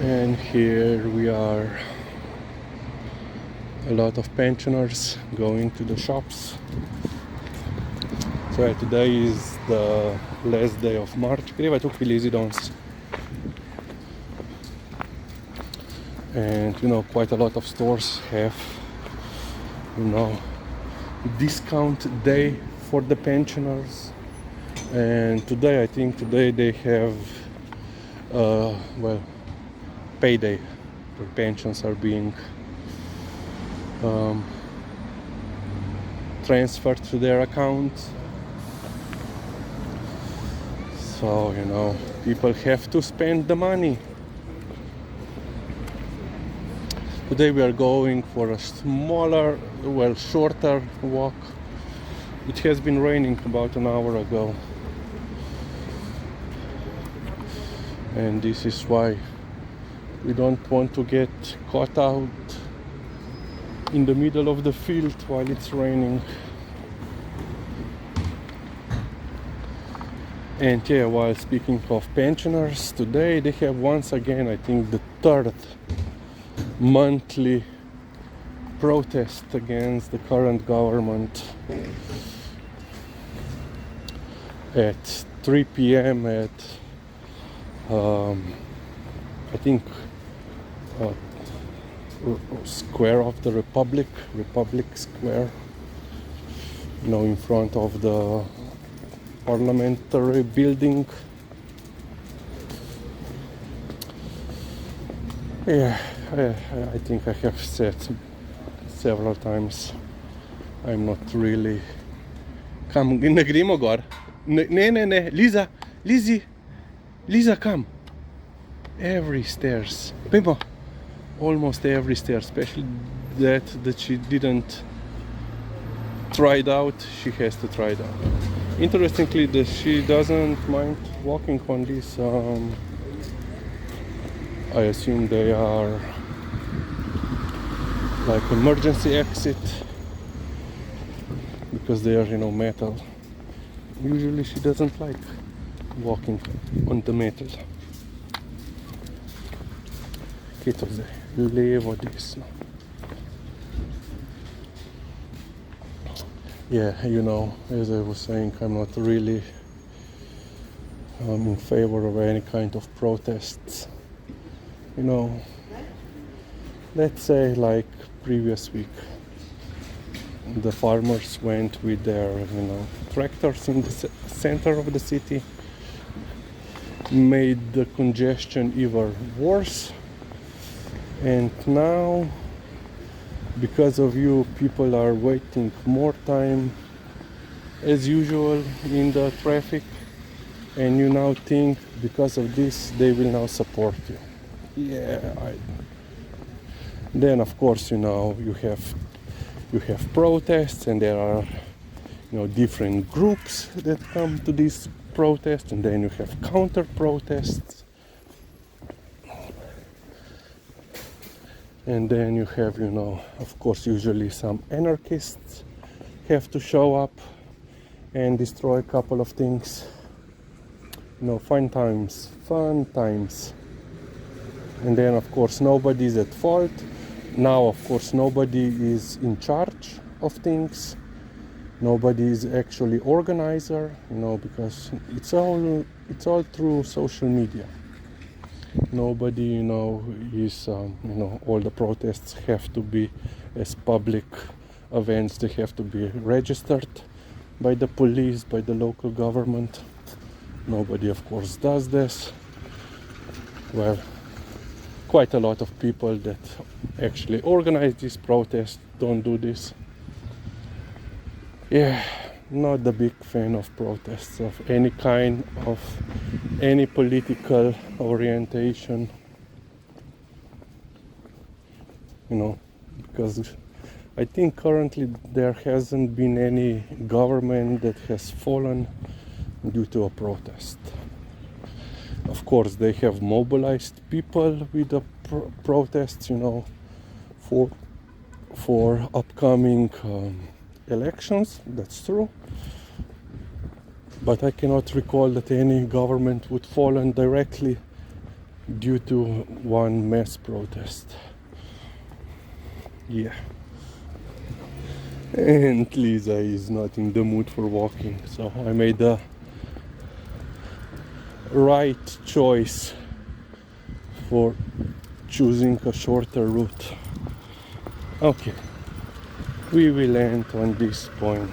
And here we are, a lot of pensioners going to the shops. So today is the last day of March. Greva tu feliz danes. And quite a lot of stores have discount day for the pensioners. And today, I think they have payday, where pensions are being transferred to their account. So people have to spend the money. Today we are going for a shorter walk. It has been raining about an hour ago, and this is why we don't want to get caught out in the middle of the field while it's raining. And while speaking of pensioners, today they have once again, I think, the third monthly protest against the current government at 3 p.m. at I think Square of the Republic Square, in front of the parliamentary building. I think I have said several times, I'm not really... Come, ne gremo gor. Ne, Liza, come. Every stairs. Pimo. Almost every stair, especially that she didn't try it out, she has to try it out. Interestingly, she doesn't mind walking on this. I assume they are like emergency exit, because they are metal. Usually she doesn't like walking on the metal. Che cos'è? Levo desno. As I was saying, I'm not really in favor of any kind of protests. Let's say like previous week, the farmers went with their tractors in the center of the city, made the congestion even worse. And now, because of you, people are waiting more time as usual in the traffic, and you now think because of this they will now support you. Then of course you have protests, and there are different groups that come to these protests, and then you have counter protests. And then you have, of course, usually some anarchists have to show up and destroy a couple of things. Fun times. And then, of course, nobody is at fault. Now, of course, nobody is in charge of things. Nobody is actually organizer, because it's all through social media. Nobody, is, all the protests have to be as public events. They have to be registered by the police, by the local government. Nobody, of course, does this. Well, quite a lot of people that actually organize these protests don't do this. Not the big fan of protests of any kind, of any political orientation, because I think currently there hasn't been any government that has fallen due to a protest. Of course, they have mobilized people with the protests, for upcoming elections. That's true. But I cannot recall that any government would fall directly due to one mass protest. Yeah. And Lisa is not in the mood for walking, so I made the right choice for choosing a shorter route. Okay, we will end on this point.